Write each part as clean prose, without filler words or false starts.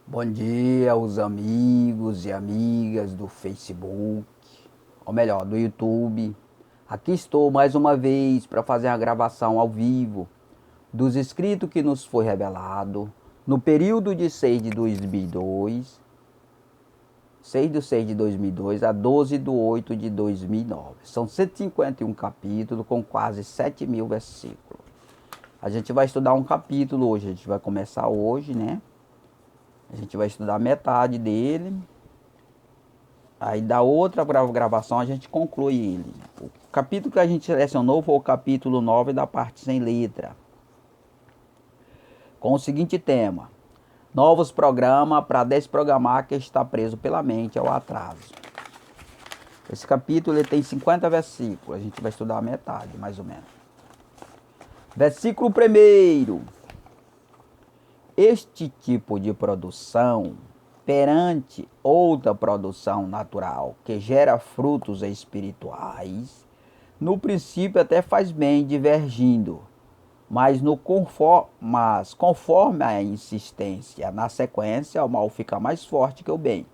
Bom dia aos amigos e amigas do Facebook, ou melhor, do YouTube. Aqui estou mais uma vez para fazer a gravação ao vivo dos escritos que nos foi revelado no período de 6 de 2002, 6 de 6 de 2002 a 12 de 8 de 2009. São 151 capítulos com quase 7.000 versículos. A gente vai estudar um capítulo hoje, a gente vai começar hoje, né? A gente vai estudar metade dele. Aí da outra gravação a gente conclui ele. O capítulo que a gente selecionou foi o capítulo 9 da parte sem letra. Com o seguinte tema: novos programas para desprogramar que está preso pela mente ao atraso. Esse capítulo ele tem 50 versículos. A gente vai estudar a metade, mais ou menos. Versículo 1. Este tipo de produção, perante outra produção natural que gera frutos espirituais, no princípio até faz bem divergindo, mas conforme a insistência na sequência, o mal fica mais forte que o bem,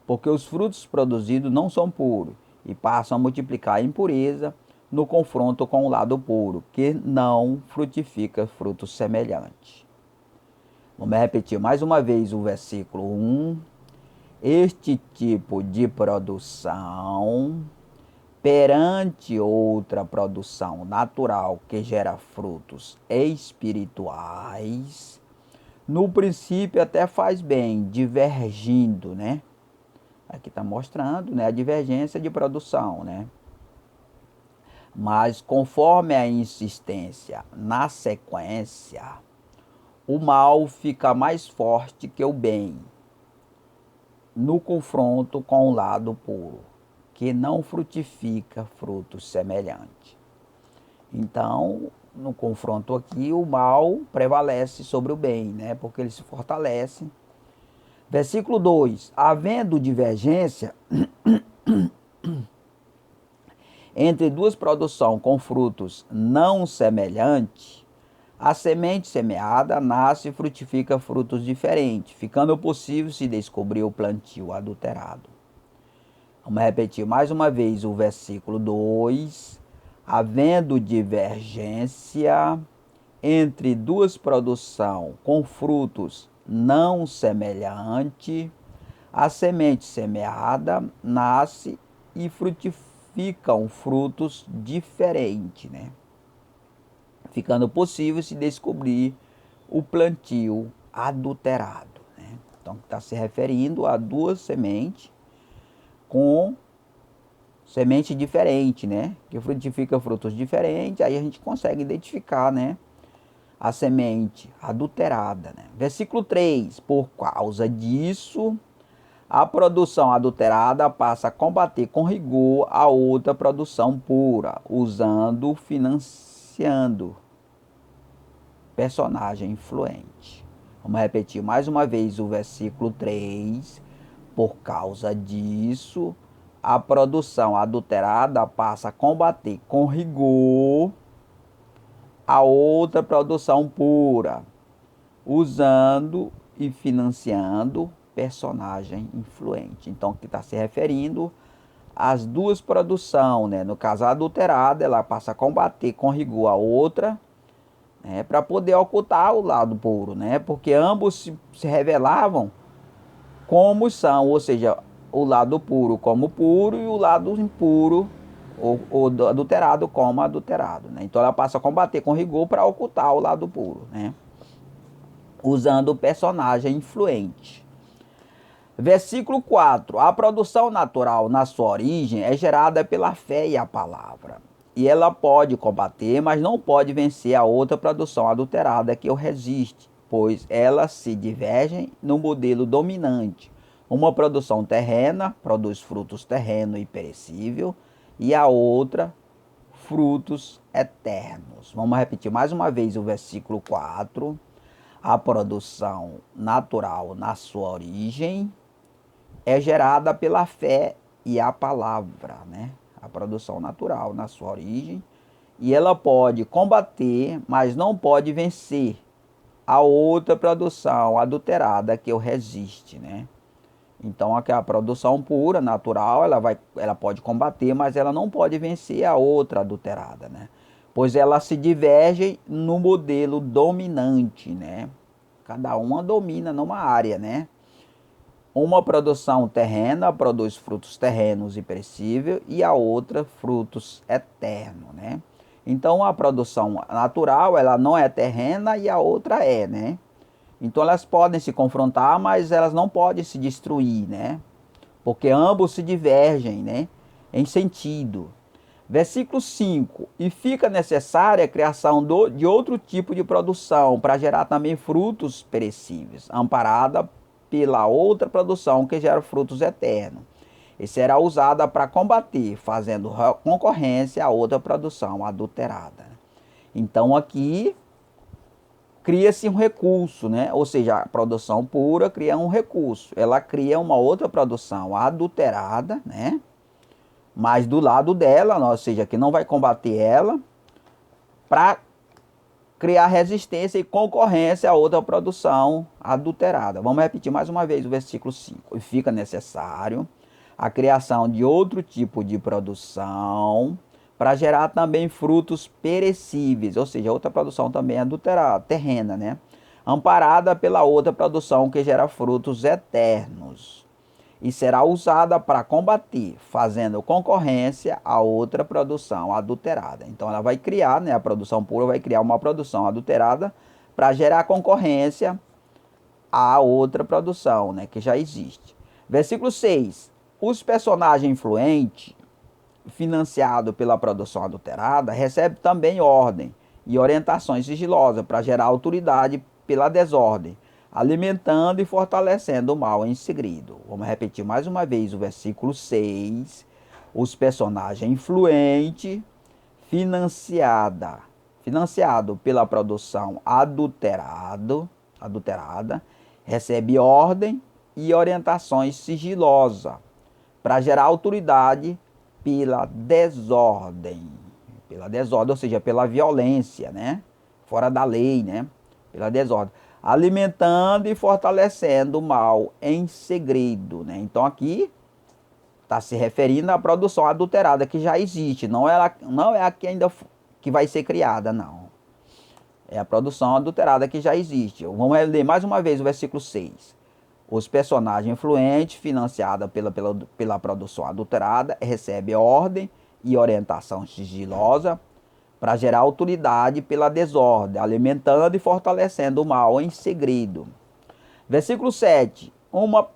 porque os frutos produzidos não são puros e passam a multiplicar a impureza no confronto com o lado puro, que não frutifica frutos semelhantes. Vamos repetir mais uma vez o versículo 1. Este tipo de produção, perante outra produção natural que gera frutos espirituais, no princípio até faz bem, divergindo, né? Aqui está mostrando, né, a divergência de produção, né? Mas conforme a insistência na sequência, o mal fica mais forte que o bem no confronto com o lado puro, que não frutifica frutos semelhantes. Então, no confronto aqui, o mal prevalece sobre o bem, né? Porque ele se fortalece. Versículo 2: havendo divergência entre duas produções com frutos não semelhantes, a semente semeada nasce e frutifica frutos diferentes, ficando possível se descobrir o plantio adulterado. Vamos repetir mais uma vez o versículo 2. Havendo divergência entre duas produções com frutos não semelhantes, a semente semeada nasce e frutificam frutos diferentes, né? Ficando possível se descobrir o plantio adulterado, né? Então está se referindo a duas sementes com semente diferente, né? Que frutifica frutos diferentes, aí a gente consegue identificar, né, a semente adulterada, né? Versículo 3: por causa disso, a produção adulterada passa a combater com rigor a outra produção pura, financiando personagem influente. Vamos repetir mais uma vez o versículo 3. Por causa disso, a produção adulterada passa a combater com rigor a outra produção pura, usando e financiando personagem influente. Então, que está se referindo às duas produções, né? No caso, a adulterada, ela passa a combater com rigor a outra, né, para poder ocultar o lado puro, né? Porque ambos se revelavam como são, ou seja, o lado puro como puro e o lado impuro ou adulterado como adulterado, né? Então ela passa a combater com rigor para ocultar o lado puro, né? Usando o personagem influente. Versículo 4. A produção natural, na sua origem, é gerada pela fé e a palavra. E ela pode combater, mas não pode vencer a outra produção adulterada que o resiste, pois elas se divergem no modelo dominante. Uma produção terrena produz frutos terrenos e perecível, e a outra frutos eternos. Vamos repetir mais uma vez o versículo 4. A produção natural, na sua origem, é gerada pela fé e a palavra, né? A produção natural na sua origem. E ela pode combater, mas não pode vencer a outra produção adulterada que o resiste, né? Então, a produção pura, natural, ela pode combater, mas ela não pode vencer a outra adulterada, né? Pois elas se divergem no modelo dominante, né? Cada uma domina numa área, né? Uma produção terrena produz frutos terrenos e perecíveis e a outra frutos eternos, né? Então, a produção natural, ela não é terrena e a outra é, né? Então elas podem se confrontar, mas elas não podem se destruir, né? Porque ambos se divergem, né? Em sentido. Versículo 5. E fica necessária a criação de outro tipo de produção para gerar também frutos perecíveis, amparada pela outra produção que gera frutos eternos. E será usada para combater, fazendo concorrência a outra produção adulterada. Então aqui cria-se um recurso, né? Ou seja, a produção pura cria um recurso. Ela cria uma outra produção adulterada, né? Mas do lado dela, ou seja, que não vai combater ela, para criar resistência e concorrência a outra produção adulterada. Vamos repetir mais uma vez o versículo 5. E fica necessário a criação de outro tipo de produção para gerar também frutos perecíveis, ou seja, outra produção também adulterada, terrena, né? Amparada pela outra produção que gera frutos eternos. E será usada para combater, fazendo concorrência a outra produção adulterada. Então ela vai criar, né, a produção pura vai criar uma produção adulterada para gerar concorrência a outra produção, né, que já existe. Versículo 6. Os personagens influentes financiado pela produção adulterada, recebe também ordem e orientações sigilosas para gerar autoridade pela desordem, alimentando e fortalecendo o mal em segredo. Vamos repetir mais uma vez o versículo 6. Os personagens influentes, financiado pela produção adulterada, recebe ordem e orientações sigilosas para gerar autoridade pela desordem, ou seja, pela violência, né? Fora da lei, né? Pela desordem, alimentando e fortalecendo o mal em segredo, né? Então aqui está se referindo à produção adulterada que já existe, não é a que ainda que vai ser criada, não. É a produção adulterada que já existe. Vamos ler mais uma vez o versículo 6. Os personagens influentes, financiados pela produção adulterada, recebem ordem e orientação sigilosa para gerar autoridade pela desordem, alimentando e fortalecendo o mal em segredo. Versículo 7. Uma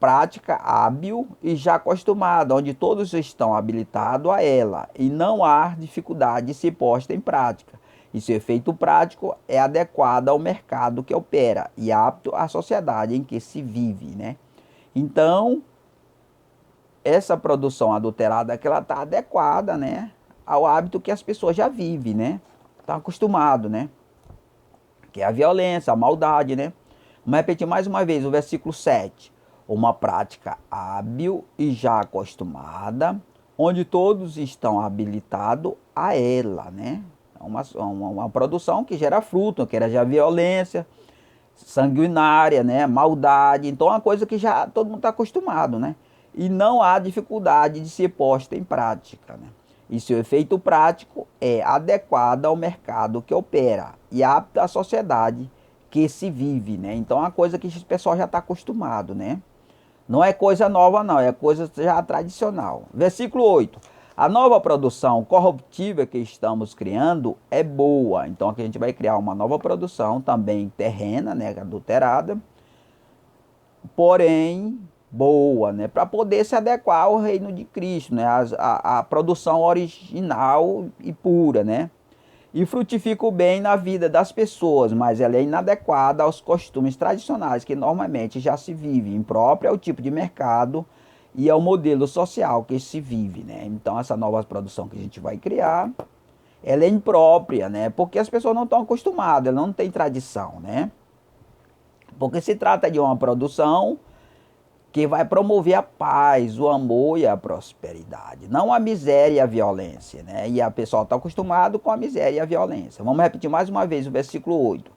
prática hábil e já acostumada, onde todos estão habilitados a ela, e não há dificuldade de se posta em prática. E seu efeito prático é adequado ao mercado que opera e apto à sociedade em que se vive, né? Então, essa produção adulterada que ela está adequada, né, ao hábito que as pessoas já vivem, né? Estão acostumados, né? Que é a violência, a maldade, né? Vamos repetir mais uma vez o versículo 7. Uma prática hábil e já acostumada, onde todos estão habilitados a ela, né? Uma produção que gera fruto, que gera violência, sanguinária, né? Maldade. Então é uma coisa que já todo mundo está acostumado, né? E não há dificuldade de ser posta em prática, né? E seu efeito prático é adequado ao mercado que opera e apto à sociedade que se vive, né? Então é uma coisa que o pessoal já está acostumado, né? Não é coisa nova não, é coisa já tradicional. Versículo 8. A nova produção corruptível que estamos criando é boa. Então aqui a gente vai criar uma nova produção também terrena, né, adulterada, porém boa, né, para poder se adequar ao reino de Cristo, né, a produção original e pura, né, e frutifica o bem na vida das pessoas, mas ela é inadequada aos costumes tradicionais que normalmente já se vive, imprópria ao tipo de mercado e ao modelo social que se vive, né? Então essa nova produção que a gente vai criar, ela é imprópria, né? Porque as pessoas não estão acostumadas, ela não tem tradição, né? Porque se trata de uma produção que vai promover a paz, o amor e a prosperidade, não a miséria e a violência, né? E a pessoa está acostumado com a miséria e a violência. Vamos repetir mais uma vez o versículo 8.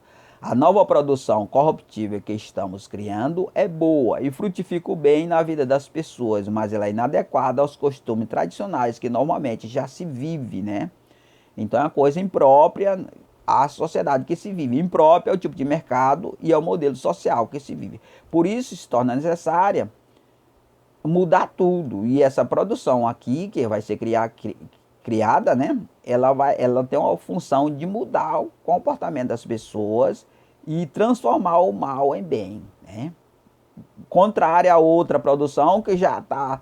A nova produção corruptível que estamos criando é boa e frutifica bem na vida das pessoas, mas ela é inadequada aos costumes tradicionais que normalmente já se vive, né? Então é uma coisa imprópria à sociedade que se vive, imprópria ao tipo de mercado e ao modelo social que se vive. Por isso se torna necessária mudar tudo. E essa produção aqui, que vai ser criada, né? Ela tem uma função de mudar o comportamento das pessoas e transformar o mal em bem, né? Contrária a outra produção que já está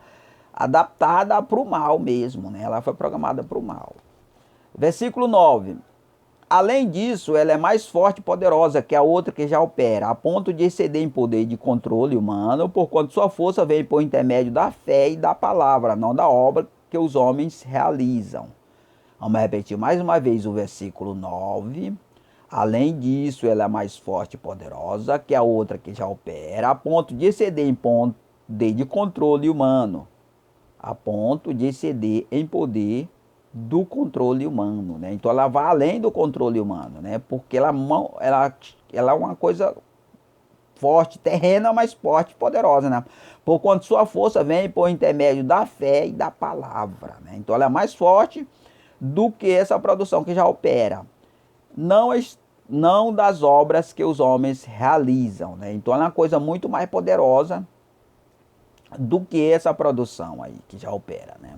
adaptada para o mal mesmo, né? Ela foi programada para o mal. Versículo 9. Além disso, ela é mais forte e poderosa que a outra que já opera, a ponto de exceder em poder de controle humano, porquanto sua força vem por intermédio da fé e da palavra, não da obra que os homens realizam. Vamos repetir mais uma vez o versículo 9. Além disso, ela é mais forte e poderosa que a outra que já opera, a ponto de exceder em poder de controle humano, a ponto de exceder em poder do controle humano, né? Então ela vai além do controle humano, né? Porque ela é uma coisa forte, terrena, mas forte e poderosa, né? Porquanto sua força vem por intermédio da fé e da palavra, né? Então ela é mais forte do que essa produção que já opera. Não das obras que os homens realizam, né? Então ela é uma coisa muito mais poderosa do que essa produção aí que já opera, né?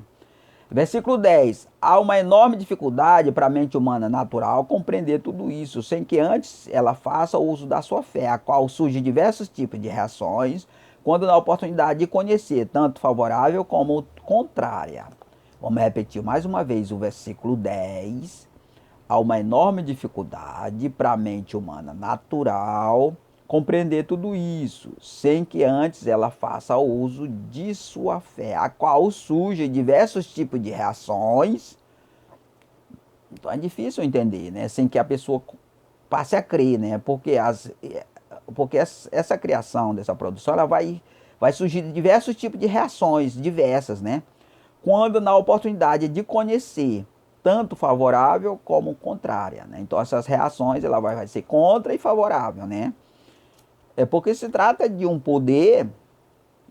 Versículo 10. Há uma enorme dificuldade para a mente humana natural compreender tudo isso, sem que antes ela faça uso da sua fé, a qual surge diversos tipos de reações, quando na oportunidade de conhecer, tanto favorável como contrária. Vamos repetir mais uma vez o versículo 10. Há uma enorme dificuldade para a mente humana natural compreender tudo isso, sem que antes ela faça uso de sua fé, a qual surge diversos tipos de reações. Então é difícil entender, né? Sem que a pessoa passe a crer, né? Porque essa criação dessa produção ela vai surgir de diversos tipos de reações, diversas, né? Quando na oportunidade de conhecer, tanto favorável como contrária, né? Então essas reações ela vai ser contra e favorável, né? É porque se trata de um poder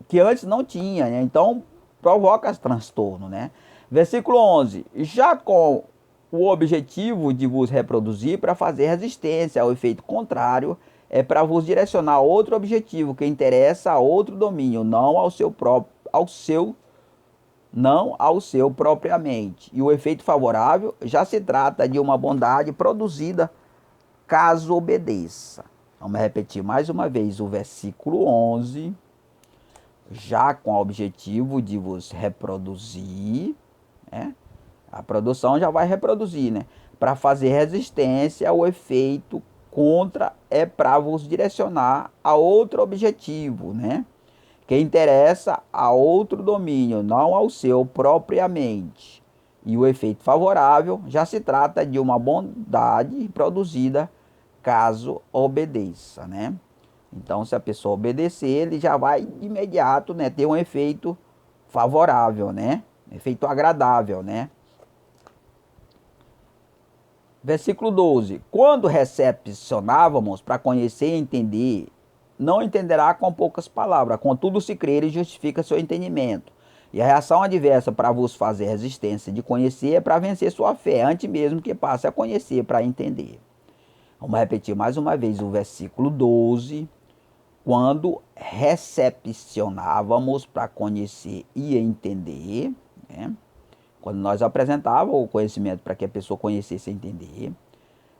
que antes não tinha, né? Então provoca transtorno, né? Versículo 11. Já com o objetivo de vos reproduzir para fazer resistência ao efeito contrário, é para vos direcionar a outro objetivo que interessa a outro domínio, não ao seu propriamente. E o efeito favorável já se trata de uma bondade produzida caso obedeça. Vamos repetir mais uma vez o versículo 11. Já com o objetivo de vos reproduzir, né? A produção já vai reproduzir, né? Para fazer resistência ao efeito contra é para vos direcionar a outro objetivo, né? Que interessa a outro domínio, não ao seu propriamente. E o efeito favorável já se trata de uma bondade produzida caso obedeça, né? Então, se a pessoa obedecer, ele já vai de imediato, né, ter um efeito favorável, né? Efeito agradável, né? Versículo 12. Quando recepcionávamos para conhecer e entender, não entenderá com poucas palavras, contudo se crer e justifica seu entendimento. E a reação adversa para vos fazer resistência de conhecer é para vencer sua fé, antes mesmo que passe a conhecer para entender. Vamos repetir mais uma vez o versículo 12. Quando recepcionávamos para conhecer e entender, né? Quando nós apresentávamos o conhecimento para que a pessoa conhecesse e entender,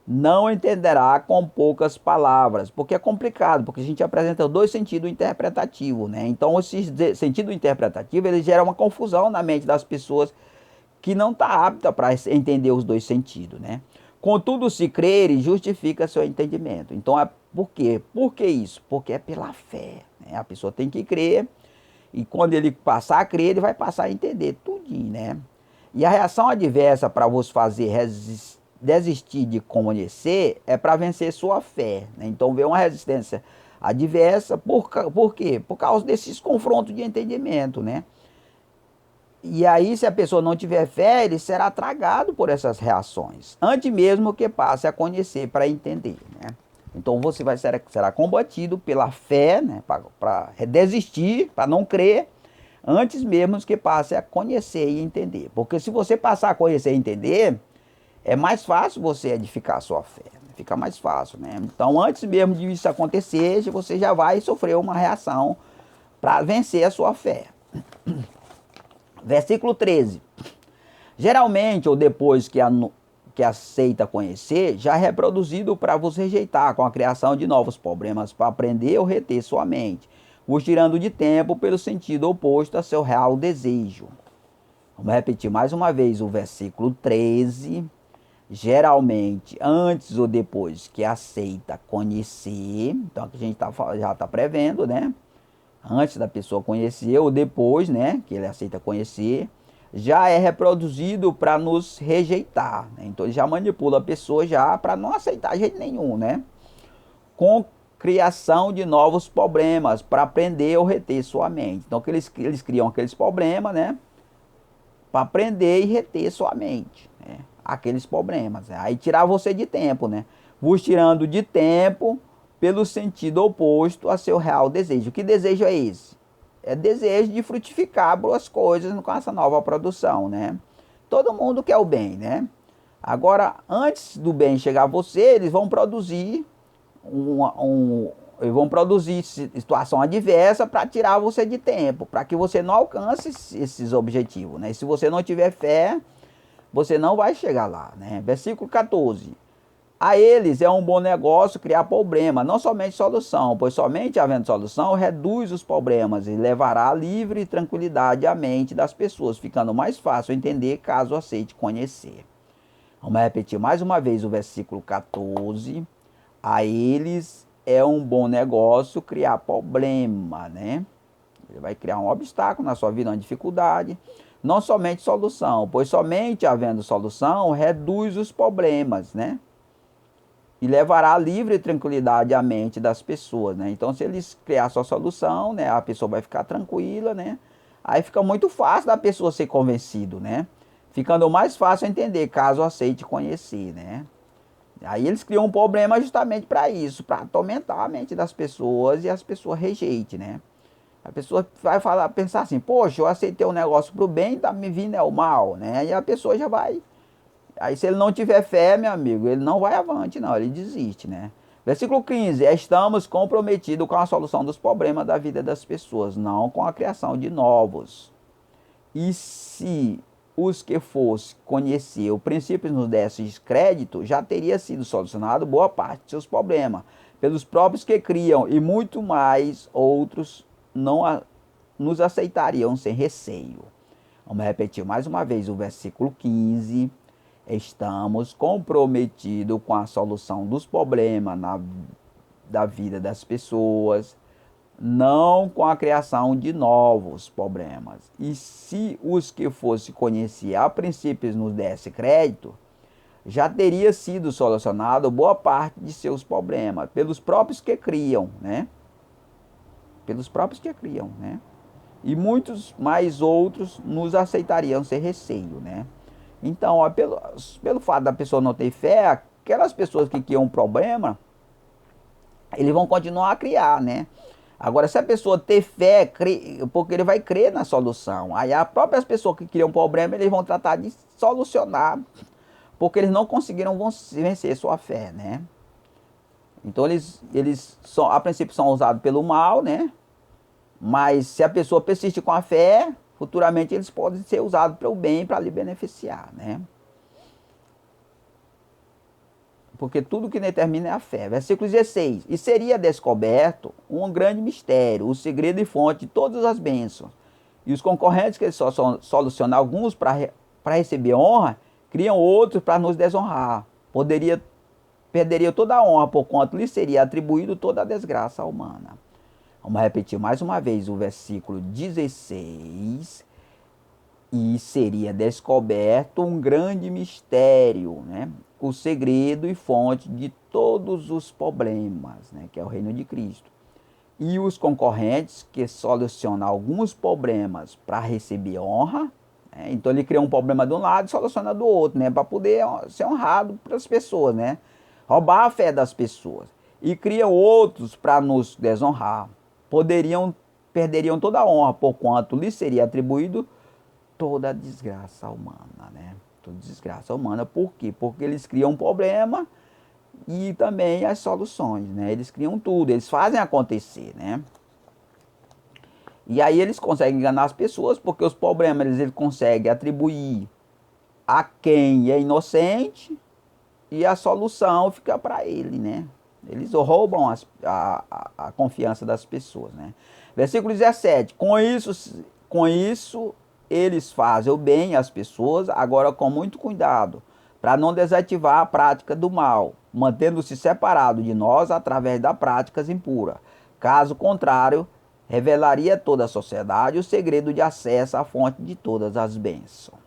não entenderá com poucas palavras, porque é complicado, porque a gente apresenta dois sentidos interpretativos, né? Então, esse sentido interpretativo, ele gera uma confusão na mente das pessoas que não está apta para entender os dois sentidos, né? Contudo, se crer, justifica seu entendimento. Então, por quê? Por que isso? Porque é pela fé, né? A pessoa tem que crer, e quando ele passar a crer, ele vai passar a entender tudinho, né? E a reação adversa para vos fazer desistir de conhecer é para vencer sua fé, né? Então, vem uma resistência adversa, por quê? Por causa desses confrontos de entendimento, né? E aí, se a pessoa não tiver fé, ele será tragado por essas reações, antes mesmo que passe a conhecer para entender, né? Então você será combatido pela fé, né, para desistir, para não crer, antes mesmo que passe a conhecer e entender. Porque se você passar a conhecer e entender, é mais fácil você edificar a sua fé. Fica mais fácil, né? Então, antes mesmo de isso acontecer, você já vai sofrer uma reação para vencer a sua fé. Versículo 13. Geralmente, ou depois que aceita conhecer, já é reproduzido para vos rejeitar, com a criação de novos problemas para aprender ou reter sua mente, vos tirando de tempo pelo sentido oposto a seu real desejo. Vamos repetir mais uma vez o versículo 13. Geralmente, antes ou depois que aceita conhecer, então aqui a gente já está prevendo, né? Antes da pessoa conhecer ou depois, né, que ele aceita conhecer, já é reproduzido para nos rejeitar, né? Então ele já manipula a pessoa já para não aceitar de jeito nenhum, né? Com criação de novos problemas para aprender ou reter sua mente. Então que eles criam aqueles problemas, né? Para aprender e reter sua mente, né? Aqueles problemas. Aí tirar você de tempo, né? Vos tirando de tempo pelo sentido oposto a seu real desejo. Que desejo é esse? É desejo de frutificar boas coisas com essa nova produção, né? Todo mundo quer o bem, né? Agora, antes do bem chegar a você, eles vão produzir situação adversa para tirar você de tempo, para que você não alcance esses objetivos, né? E se você não tiver fé, você não vai chegar lá, né? Versículo 14. A eles é um bom negócio criar problema, não somente solução, pois somente havendo solução reduz os problemas e levará livre tranquilidade à mente das pessoas, ficando mais fácil entender caso aceite conhecer. Vamos repetir mais uma vez o versículo 14. A eles é um bom negócio criar problema, né? Ele vai criar um obstáculo na sua vida, uma dificuldade. Não somente solução, pois somente havendo solução reduz os problemas, né? E levará livre tranquilidade à mente das pessoas, né? Então, se eles criar sua solução, né, a pessoa vai ficar tranquila, né? Aí fica muito fácil da pessoa ser convencido, né? Ficando mais fácil entender, caso aceite conhecer, né? Aí eles criam um problema justamente para isso, para atormentar a mente das pessoas e as pessoas rejeitem, né? A pessoa vai pensar assim, poxa, eu aceitei um negócio pro bem, tá me vindo é o mal, né? E a pessoa já vai. Aí se ele não tiver fé, meu amigo, ele não vai avante, não, ele desiste, né? Versículo 15, estamos comprometidos com a solução dos problemas da vida das pessoas, não com a criação de novos. E se os que fosse conhecer o princípio nos desse crédito, já teria sido solucionado boa parte de seus problemas, pelos próprios que criam, e muito mais outros não nos aceitariam sem receio. Vamos repetir mais uma vez o versículo 15. Estamos comprometidos com a solução dos problemas da vida das pessoas, não com a criação de novos problemas. E se os que fosse conhecer a princípios nos desse crédito, já teria sido solucionado boa parte de seus problemas, pelos próprios que criam, né? Pelos próprios que criam, né? E muitos mais outros nos aceitariam sem receio, né? Então, ó, pelo fato da pessoa não ter fé, aquelas pessoas que criam um problema, eles vão continuar a criar, né? Agora, se a pessoa ter fé, porque ele vai crer na solução. Aí as próprias pessoas que criam um problema, eles vão tratar de solucionar, porque eles não conseguiram vencer sua fé, né? Então, eles a princípio são usados pelo mal, né? Mas se a pessoa persiste com a fé, futuramente eles podem ser usados para o bem, para lhe beneficiar, né? Porque tudo que determina é a fé. Versículo 16. E seria descoberto um grande mistério, o segredo e fonte de todas as bênçãos. E os concorrentes que só solucionam alguns para receber honra, criam outros para nos desonrar. Perderia toda a honra, por quanto lhe seria atribuído toda a desgraça humana. Vamos repetir mais uma vez o versículo 16. E seria descoberto um grande mistério, né? O segredo e fonte de todos os problemas, né? Que é o reino de Cristo. E os concorrentes que solucionam alguns problemas para receber honra, né? Então ele cria um problema de um lado e soluciona do outro, né? Para poder ser honrado pelas pessoas, né? Roubar a fé das pessoas. e criam outros para nos desonrar. Perderiam toda a honra, porquanto lhes seria atribuído toda a desgraça humana, né? Toda desgraça humana. Por quê? Porque eles criam um problema e também as soluções, né? Eles criam tudo, eles fazem acontecer, né? E aí eles conseguem enganar as pessoas, porque os problemas eles conseguem atribuir a quem é inocente e a solução fica para ele, né? Eles roubam a confiança das pessoas, né? Versículo 17. Com isso eles fazem o bem às pessoas, agora com muito cuidado, para não desativar a prática do mal, mantendo-se separado de nós através das práticas impuras. Caso contrário, revelaria a toda a sociedade o segredo de acesso à fonte de todas as bênçãos.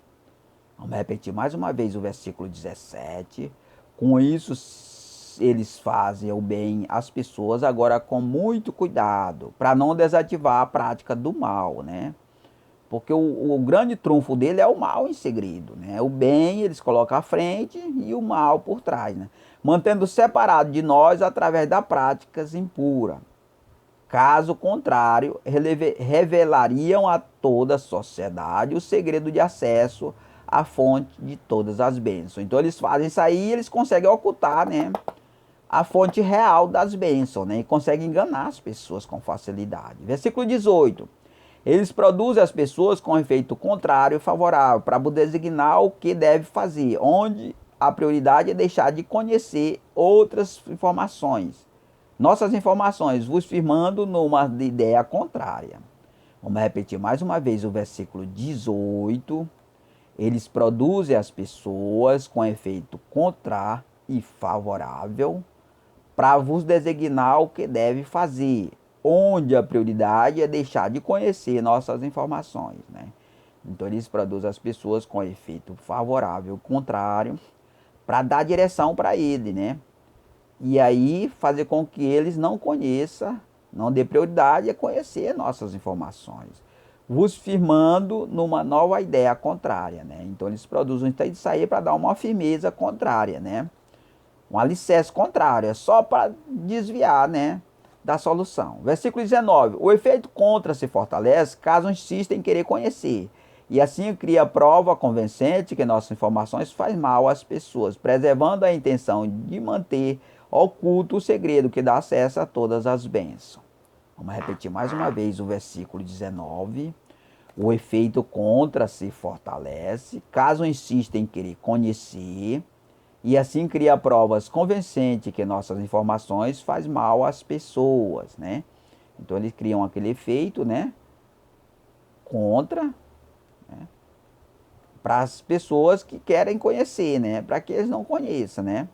Vamos repetir mais uma vez o versículo 17. Com isso eles fazem o bem às pessoas, agora com muito cuidado, para não desativar a prática do mal, né? Porque o grande trunfo dele é o mal em segredo, né? O bem eles colocam à frente e o mal por trás, né? Mantendo separado de nós através das práticas impuras. Caso contrário, revelariam a toda a sociedade o segredo de acesso à fonte de todas as bênçãos. Então eles fazem isso aí e eles conseguem ocultar, né, a fonte real das bênçãos, né, e conseguem enganar as pessoas com facilidade. Versículo 18. Eles produzem as pessoas com efeito contrário e favorável para designar o que deve fazer, onde a prioridade é deixar de conhecer outras informações. Nossas informações, vos firmando numa ideia contrária. Vamos repetir mais uma vez o versículo 18. Eles produzem as pessoas com efeito contrário e favorável para vos designar o que deve fazer, onde a prioridade é deixar de conhecer nossas informações, né? Então eles produzem as pessoas com efeito favorável, contrário, para dar direção para ele, né? E aí fazer com que eles não conheçam, não dê prioridade a conhecer nossas informações, vos firmando numa nova ideia contrária, né? Então eles produzem isso aí para dar uma firmeza contrária, né? Um alicerce contrário, é só para desviar, né, da solução. Versículo 19. O efeito contra se fortalece caso insista em querer conhecer. E assim cria prova convincente que nossas informações faz mal às pessoas, preservando a intenção de manter oculto o segredo que dá acesso a todas as bênçãos. Vamos repetir mais uma vez o versículo 19. O efeito contra se fortalece, caso insista em querer conhecer, e assim cria provas convincentes que nossas informações faz mal às pessoas, né? Então eles criam aquele efeito, né, contra, né, para as pessoas que querem conhecer, né, para que eles não conheçam, né?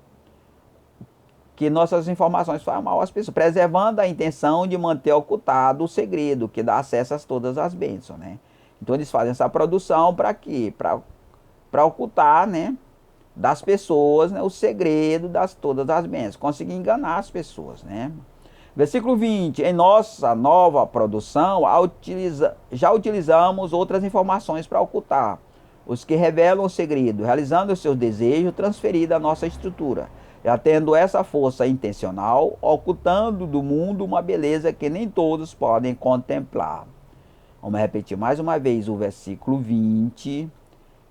Que nossas informações fazem mal às pessoas, preservando a intenção de manter ocultado o segredo que dá acesso a todas as bênçãos, né? Então eles fazem essa produção para quê? Para ocultar, né, das pessoas, né, o segredo das todas as bênçãos, conseguir enganar as pessoas, né? Versículo 20. Em nossa nova produção, já utilizamos outras informações para ocultar os que revelam o segredo, realizando os seus desejos transferidos à nossa estrutura, já tendo essa força intencional, ocultando do mundo uma beleza que nem todos podem contemplar. Vamos repetir mais uma vez o versículo 20.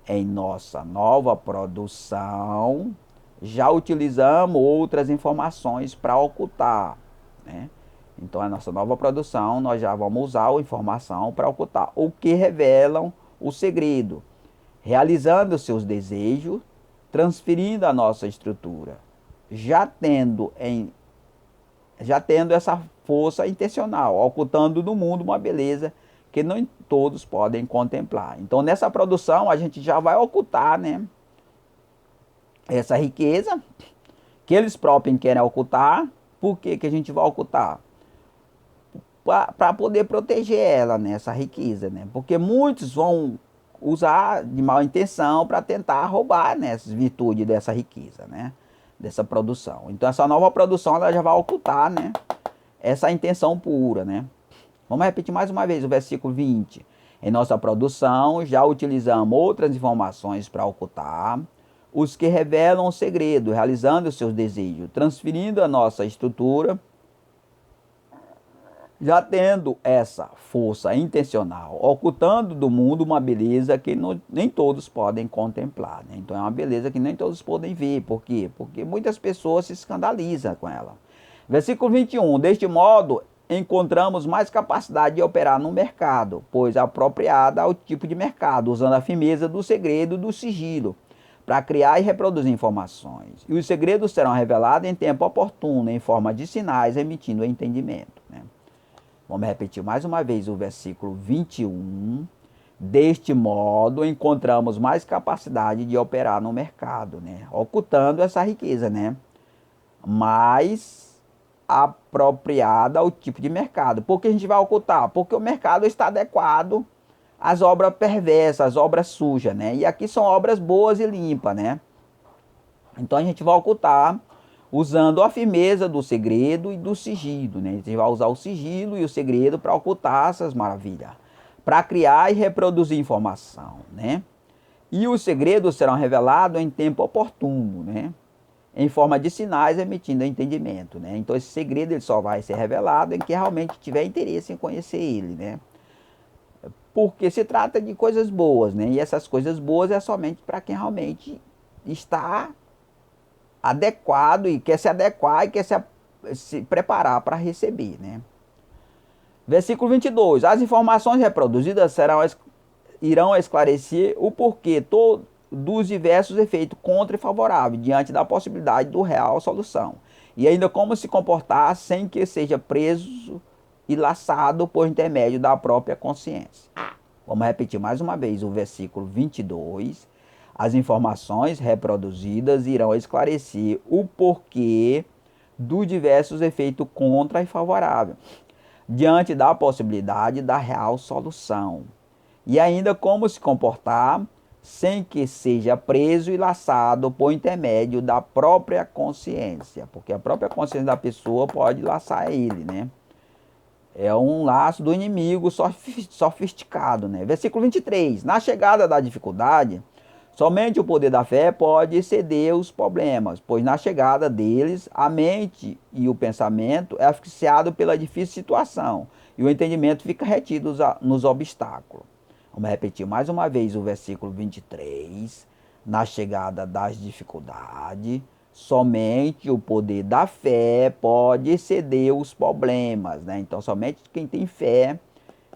Em nossa nova produção, já utilizamos outras informações para ocultar, né? Então, a nossa nova produção, nós já vamos usar a informação para ocultar o que revelam o segredo, realizando os seus desejos, transferindo a nossa estrutura, já tendo essa força intencional, ocultando no mundo uma beleza que não todos podem contemplar. Então, nessa produção, a gente já vai ocultar, né, essa riqueza que eles próprios querem ocultar. Por que que a gente vai ocultar? Para poder proteger ela, né, essa riqueza, né? Porque muitos vão usar de má intenção para tentar roubar, né, essas virtudes dessa riqueza, né, dessa produção. Então, essa nova produção ela já vai ocultar, né, essa intenção pura, né? Vamos repetir mais uma vez o versículo 20. Em nossa produção, já utilizamos outras informações para ocultar os que revelam o segredo, realizando os seus desejos, transferindo a nossa estrutura, já tendo essa força intencional, ocultando do mundo uma beleza que nem todos podem contemplar, né? Então é uma beleza que nem todos podem ver. Por quê? Porque muitas pessoas se escandalizam com ela. Versículo 21. Deste modo, encontramos mais capacidade de operar no mercado, pois apropriada ao tipo de mercado, usando a firmeza do segredo do sigilo, para criar e reproduzir informações. E os segredos serão revelados em tempo oportuno, em forma de sinais, emitindo entendimento, né? Vamos repetir mais uma vez o versículo 21. Deste modo, encontramos mais capacidade de operar no mercado, né? Ocultando essa riqueza, né? Mais apropriada ao tipo de mercado. Por que a gente vai ocultar? Porque o mercado está adequado às obras perversas, às obras sujas, né? E aqui são obras boas e limpas, né? Então a gente vai ocultar usando a firmeza do segredo e do sigilo, né? A gente vai usar o sigilo e o segredo para ocultar essas maravilhas, para criar e reproduzir informação, né? E os segredos serão revelados em tempo oportuno, né? Em forma de sinais, emitindo entendimento, né? Então esse segredo ele só vai ser revelado em quem realmente tiver interesse em conhecer ele, né? Porque se trata de coisas boas, né? E essas coisas boas é somente para quem realmente está adequado e quer se adequar e quer se preparar para receber, né? Versículo 22. As informações reproduzidas irão esclarecer o porquê dos diversos efeitos contra e favoráveis diante da possibilidade do real solução. E ainda como se comportar sem que seja preso e laçado por intermédio da própria consciência. Vamos repetir mais uma vez o versículo 22. As informações reproduzidas irão esclarecer o porquê dos diversos efeitos contra e favoráveis, diante da possibilidade da real solução. E ainda como se comportar sem que seja preso e laçado por intermédio da própria consciência. Porque a própria consciência da pessoa pode laçar ele, né? É um laço do inimigo sofisticado, né? Versículo 23. Na chegada da dificuldade, somente o poder da fé pode exceder os problemas, pois na chegada deles, a mente e o pensamento é asfixiado pela difícil situação e o entendimento fica retido nos obstáculos. Vamos repetir mais uma vez o versículo 23. Na chegada das dificuldades, somente o poder da fé pode exceder os problemas, né? Então, somente quem tem fé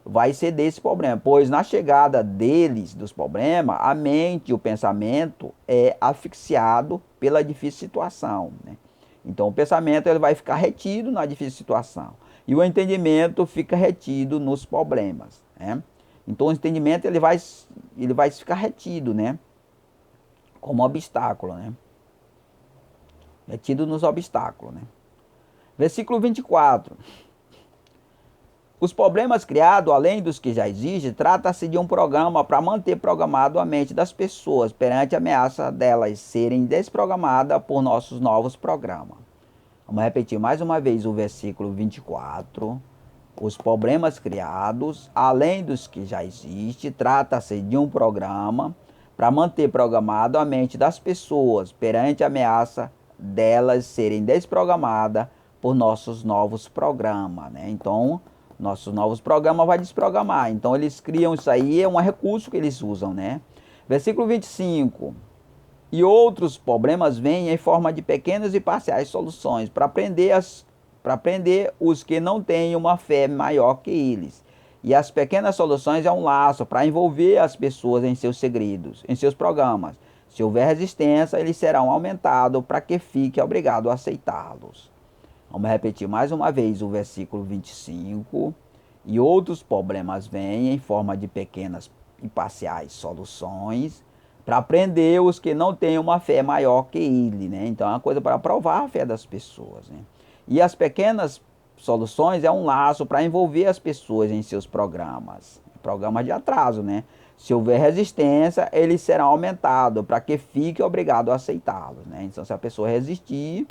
vai ceder esse problema, pois na chegada deles, dos problemas, a mente e o pensamento é asfixiado pela difícil situação, né? Então o pensamento ele vai ficar retido na difícil situação e o entendimento fica retido nos problemas, né? Então o entendimento ele vai ficar retido, né? Como obstáculo, né? Retido nos obstáculos, né? Versículo 24. Os problemas criados, além dos que já existem, trata-se de um programa para manter programado a mente das pessoas perante a ameaça delas serem desprogramadas por nossos novos programas. Vamos repetir mais uma vez o versículo 24. Os problemas criados, além dos que já existem, trata-se de um programa para manter programado a mente das pessoas perante a ameaça delas serem desprogramadas por nossos novos programas, né? Então, nossos novos programas vai desprogramar. Então, eles criam isso aí, é um recurso que eles usam, né? Versículo 25. E outros problemas vêm em forma de pequenas e parciais soluções para prender os que não têm uma fé maior que eles. E as pequenas soluções é um laço para envolver as pessoas em seus segredos, em seus programas. Se houver resistência, eles serão aumentados para que fique obrigado a aceitá-los. Vamos repetir mais uma vez o versículo 25. E outros problemas vêm em forma de pequenas e parciais soluções para prender os que não têm uma fé maior que ele, né? Então é uma coisa para provar a fé das pessoas, né? E as pequenas soluções é um laço para envolver as pessoas em seus programas de atraso, né? Se houver resistência, eles serão aumentados para que fique obrigado a aceitá-los, né? Então se a pessoa resistir,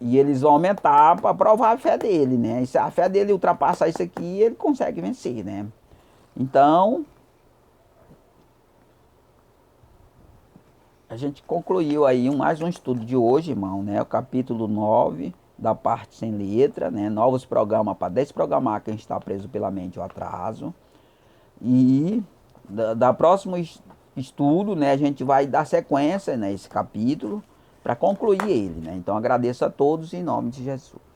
e eles vão aumentar para provar a fé dele, né? E se a fé dele ultrapassar isso aqui, ele consegue vencer, né? Então, A gente concluiu aí mais um estudo de hoje, irmão, né? O capítulo 9 da parte sem letra, né? Novos programas para desprogramar quem está preso pela mente o atraso. E da próximo estudo, né, a gente vai dar sequência nesse capítulo para concluir ele, né? Então agradeço a todos em nome de Jesus.